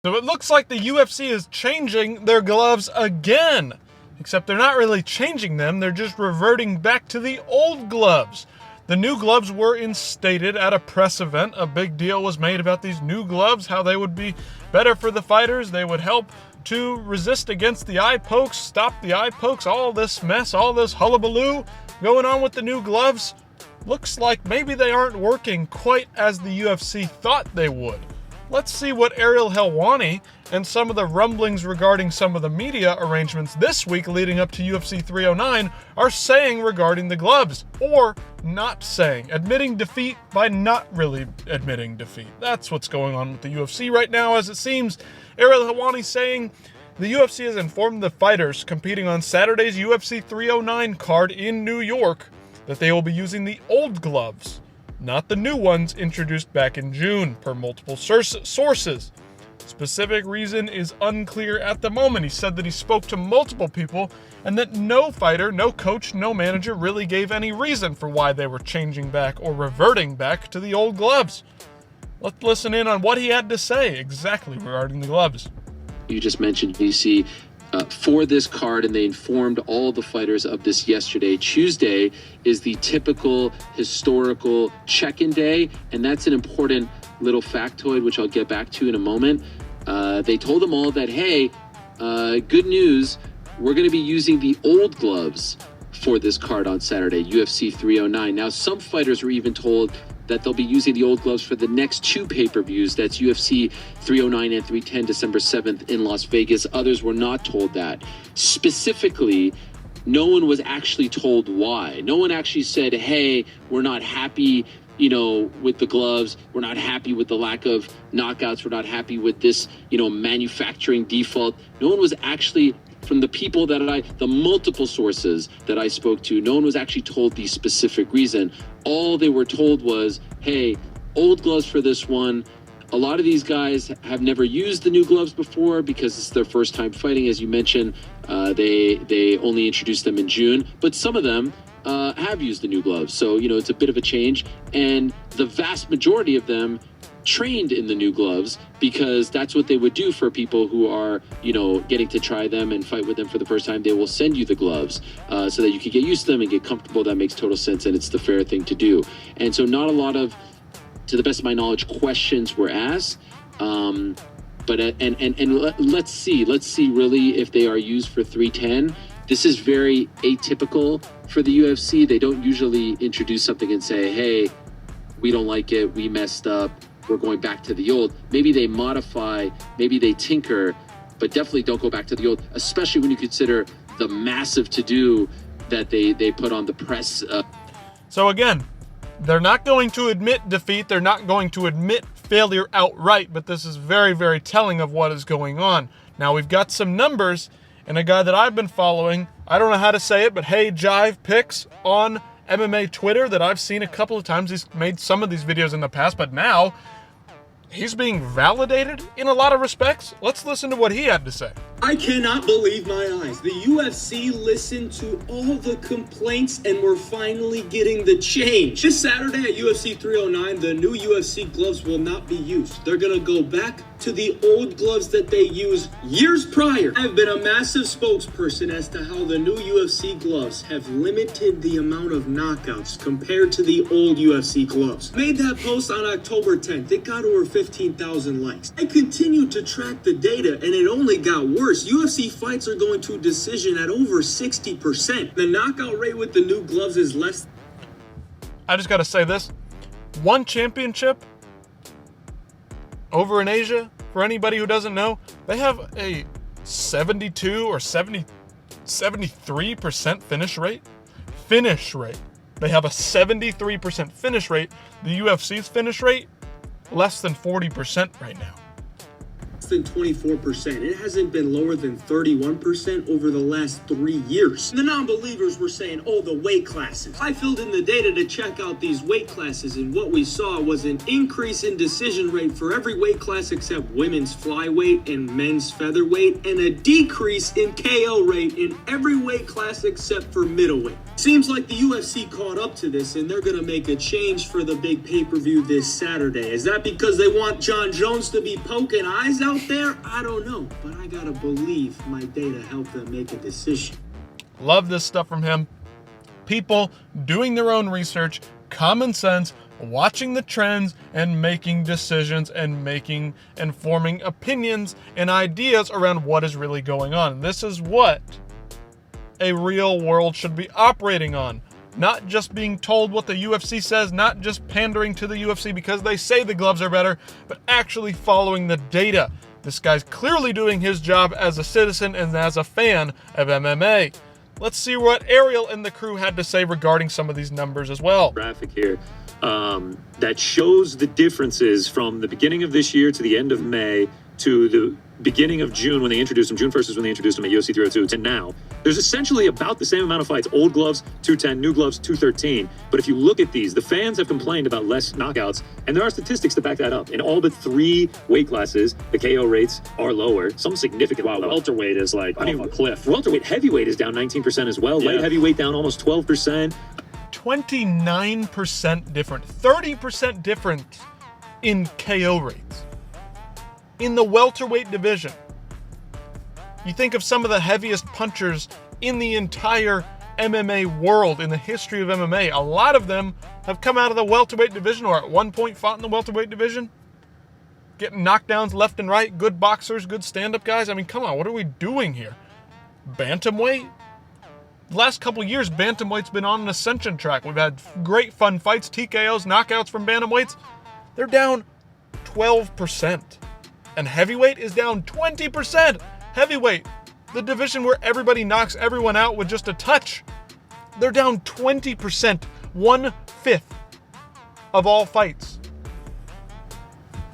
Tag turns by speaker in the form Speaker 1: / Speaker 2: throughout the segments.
Speaker 1: So it looks like the UFC is changing their gloves again. Except they're not really changing them, they're just reverting back to the old gloves. The new gloves were instated at a press event. A big deal was made about these new gloves, how they would be better for the fighters. They would help to resist against the eye pokes, stop the eye pokes, all this mess, all this hullabaloo going on with the new gloves. Looks like maybe they aren't working quite as the UFC thought they would. Let's see what Ariel Helwani and some of the rumblings regarding some of the media arrangements this week leading up to UFC 309 are saying regarding the gloves, or not saying, admitting defeat by not really admitting defeat. That's what's going on with the UFC right now, as it seems. Ariel Helwani saying the UFC has informed the fighters competing on Saturday's UFC 309 card in New York that they will be using the old gloves, not the new ones introduced back in June, per multiple sources. Specific reason is unclear at the moment. He said that he spoke to multiple people and that no fighter, no coach, no manager really gave any reason for why they were changing back or reverting back to the old gloves. Let's listen in on what he had to say exactly regarding the gloves.
Speaker 2: You just mentioned DC for this card, and they informed all the fighters of this yesterday. Tuesday is the typical historical check-in day, and that's an important little factoid, which I'll get back to in a moment. They told them all that, hey, good news, we're going to be using the old gloves for this card on Saturday, UFC 309. Now, some fighters were even told that they'll be using the old gloves for the next two pay-per-views. That's UFC 309 and 310, December 7th in Las Vegas. Others were not told that. Specifically, no one was actually told why. No one actually said, hey, we're not happy, with the gloves. We're not happy with the lack of knockouts. We're not happy with this, manufacturing default. No one was actually, from the people the multiple sources that I spoke to, no one was actually told the specific reason. All they were told was, hey, old gloves for this one. A lot of these guys have never used the new gloves before because it's their first time fighting. As you mentioned, they only introduced them in June, but some of them have used the new gloves. So, it's a bit of a change. And the vast majority of them trained in the new gloves because that's what they would do for people who are, getting to try them and fight with them for the first time. They will send you the gloves so that you can get used to them and get comfortable. That makes total sense, and it's the fair thing to do. And so not a lot of, to the best of my knowledge, questions were asked. But let's see really if they are used for 310. This is very atypical for the UFC. They don't usually introduce something and say, hey, we don't like it, we messed up, we're going back to the old. Maybe they modify, maybe they tinker, but definitely don't go back to the old, especially when you consider the massive to-do that they put on the press.
Speaker 1: So again, they're not going to admit defeat, they're not going to admit failure outright, but this is very, very telling of what is going on. Now we've got some numbers, and a guy that I've been following, I don't know how to say it, but Hey Jive Picks on MMA Twitter that I've seen a couple of times. He's made some of these videos in the past, but now he's being validated in a lot of respects. Let's listen to what he had to say.
Speaker 3: I cannot believe my eyes. The UFC listened to all the complaints and we're finally getting the change. This Saturday at UFC 309, the new UFC gloves will not be used. They're going to go back to the old gloves that they used years prior. I've been a massive spokesperson as to how the new UFC gloves have limited the amount of knockouts compared to the old UFC gloves. Made that post on October 10th. It got over 15,000 likes. I continued to track the data and it only got worse. UFC fights are going to decision at over 60%. The knockout rate with the new gloves is less.
Speaker 1: I just got to say this. One championship over in Asia, for anybody who doesn't know, they have a 72 or 73% finish rate. They have a 73% finish rate. The UFC's finish rate, less than 40% right now.
Speaker 3: Than 24%. It hasn't been lower than 31% over the last 3 years. The non-believers were saying, oh, the weight classes. I filled in the data to check out these weight classes, and what we saw was an increase in decision rate for every weight class except women's flyweight and men's featherweight, and a decrease in KO rate in every weight class except for middleweight. Seems like the UFC caught up to this, and they're gonna make a change for the big pay-per-view this Saturday. Is that because they want Jon Jones to be poking eyes out out there? I don't know, but I gotta believe my data helped them make a decision.
Speaker 1: Love this stuff from him. People doing their own research, common sense, watching the trends and making decisions and forming opinions and ideas around what is really going on. And this is what a real world should be operating on. Not just being told what the UFC says, not just pandering to the UFC because they say the gloves are better, but actually following the data. This guy's clearly doing his job as a citizen and as a fan of MMA. Let's see what Ariel and the crew had to say regarding some of these numbers as well.
Speaker 4: Graphic here that shows the differences from the beginning of this year to the end of May to the beginning of June when they introduced him. June 1st is when they introduced him at UFC 302 to now. There's essentially about the same amount of fights. Old gloves, 210, new gloves, 213. But if you look at these, the fans have complained about less knockouts, and there are statistics to back that up. In all but 3 weight classes, the KO rates are lower, some significant.
Speaker 5: Wow, welterweight is like off a cliff.
Speaker 4: Welterweight, heavyweight is down 19% as well.
Speaker 5: Yeah.
Speaker 4: Light heavyweight down almost 12%.
Speaker 1: 29% different, 30% different in KO rates. In the welterweight division, you think of some of the heaviest punchers in the entire MMA world, in the history of MMA. A lot of them have come out of the welterweight division or at one point fought in the welterweight division. Getting knockdowns left and right, good boxers, good stand-up guys. I mean, come on, what are we doing here? Bantamweight? The last couple years, bantamweight's been on an ascension track. We've had great fun fights, TKOs, knockouts from bantamweights. They're down 12%. And heavyweight is down 20%. Heavyweight, the division where everybody knocks everyone out with just a touch, they're down 20%, 1/5 of all fights.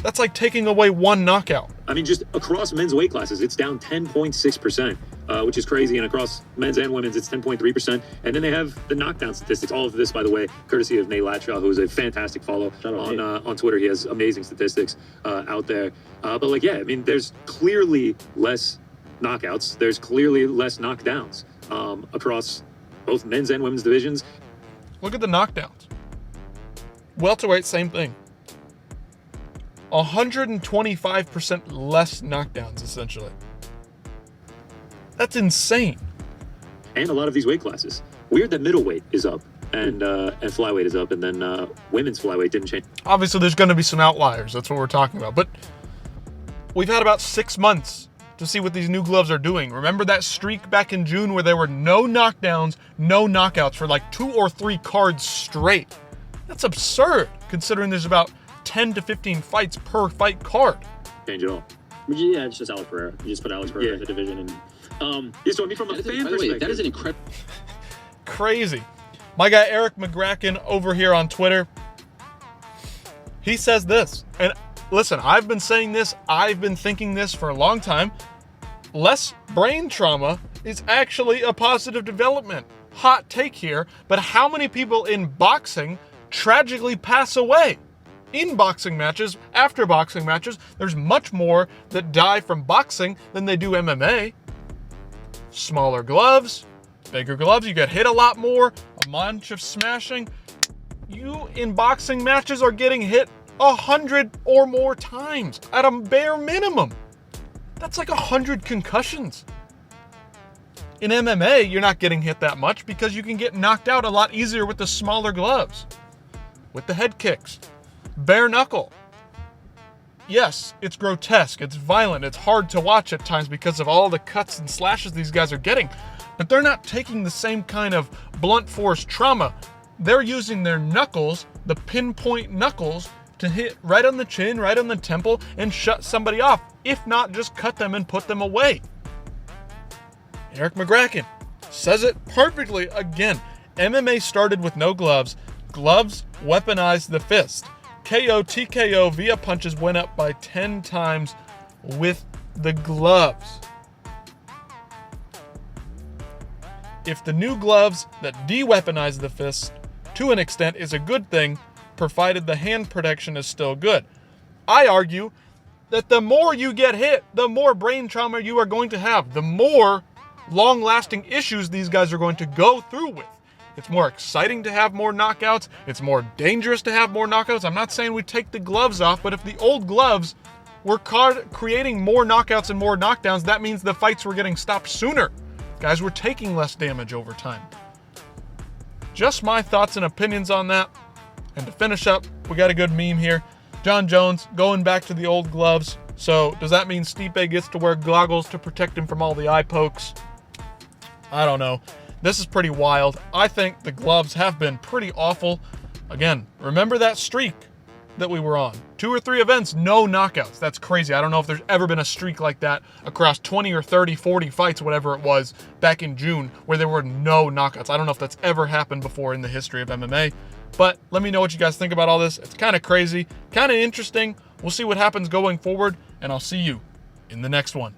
Speaker 1: That's like taking away one knockout.
Speaker 4: I mean, just across men's weight classes, it's down 10.6%, which is crazy. And across men's and women's, it's 10.3%. And then they have the knockdown statistics. All of this, by the way, courtesy of Nate Latshaw, who is a fantastic follow on Twitter. He has amazing statistics out there. But like, yeah, I mean, there's clearly less knockouts. There's clearly less knockdowns across both men's and women's divisions.
Speaker 1: Look at the knockdowns. Welterweight, same thing. 125% less knockdowns, essentially. That's insane.
Speaker 4: And a lot of these weight classes. Weird that middleweight is up and flyweight is up, and then women's flyweight didn't change.
Speaker 1: Obviously, there's going to be some outliers. That's what we're talking about. But we've had about 6 months to see what these new gloves are doing. Remember that streak back in June where there were no knockdowns, no knockouts for like 2 or 3 cards straight? That's absurd, considering there's about 10 to 15 fights per fight card.
Speaker 4: Change it all.
Speaker 5: Yeah, it's just Alex Pereira. You just put Alex Pereira in the division. And
Speaker 4: yeah, so I mean, from a fan perspective,
Speaker 2: that is an incredible.
Speaker 1: Crazy. My guy Eric McGracken over here on Twitter, he says this, and listen, I've been saying this, I've been thinking this for a long time. Less brain trauma is actually a positive development. Hot take here, but how many people in boxing tragically pass away? In boxing matches, after boxing matches, there's much more that die from boxing than they do MMA. Smaller gloves, bigger gloves, you get hit a lot more, a bunch of smashing. You in boxing matches are getting hit 100 or more times at a bare minimum. That's like 100 concussions. In MMA, you're not getting hit that much because you can get knocked out a lot easier with the smaller gloves, with the head kicks. Bare knuckle. Yes, it's grotesque, it's violent, it's hard to watch at times because of all the cuts and slashes these guys are getting, but they're not taking the same kind of blunt force trauma. They're using their knuckles, the pinpoint knuckles, to hit right on the chin, right on the temple, and shut somebody off, if not just cut them and put them away. Eric McGracken says it perfectly again. MMA started with no gloves. Gloves weaponized the fist. KO, TKO via punches went up by 10 times with the gloves. If the new gloves that de-weaponize the fist to an extent is a good thing, provided the hand protection is still good. I argue that the more you get hit, the more brain trauma you are going to have, the more long-lasting issues these guys are going to go through with. It's more exciting to have more knockouts. It's more dangerous to have more knockouts. I'm not saying we take the gloves off, but if the old gloves were creating more knockouts and more knockdowns. That means the fights were getting stopped sooner. Guys were taking less damage over time. Just my thoughts and opinions on that. And to finish up, we got a good meme here. Jon Jones going back to the old gloves. So does that mean Stipe gets to wear goggles to protect him from all the eye pokes? I don't know. This is pretty wild. I think the gloves have been pretty awful. Again, remember that streak that we were on? 2 or 3 events, no knockouts. That's crazy. I don't know if there's ever been a streak like that across 20 or 30, 40 fights, whatever it was, back in June, where there were no knockouts. I don't know if that's ever happened before in the history of MMA. But let me know what you guys think about all this. It's kind of crazy, kind of interesting. We'll see what happens going forward, and I'll see you in the next one.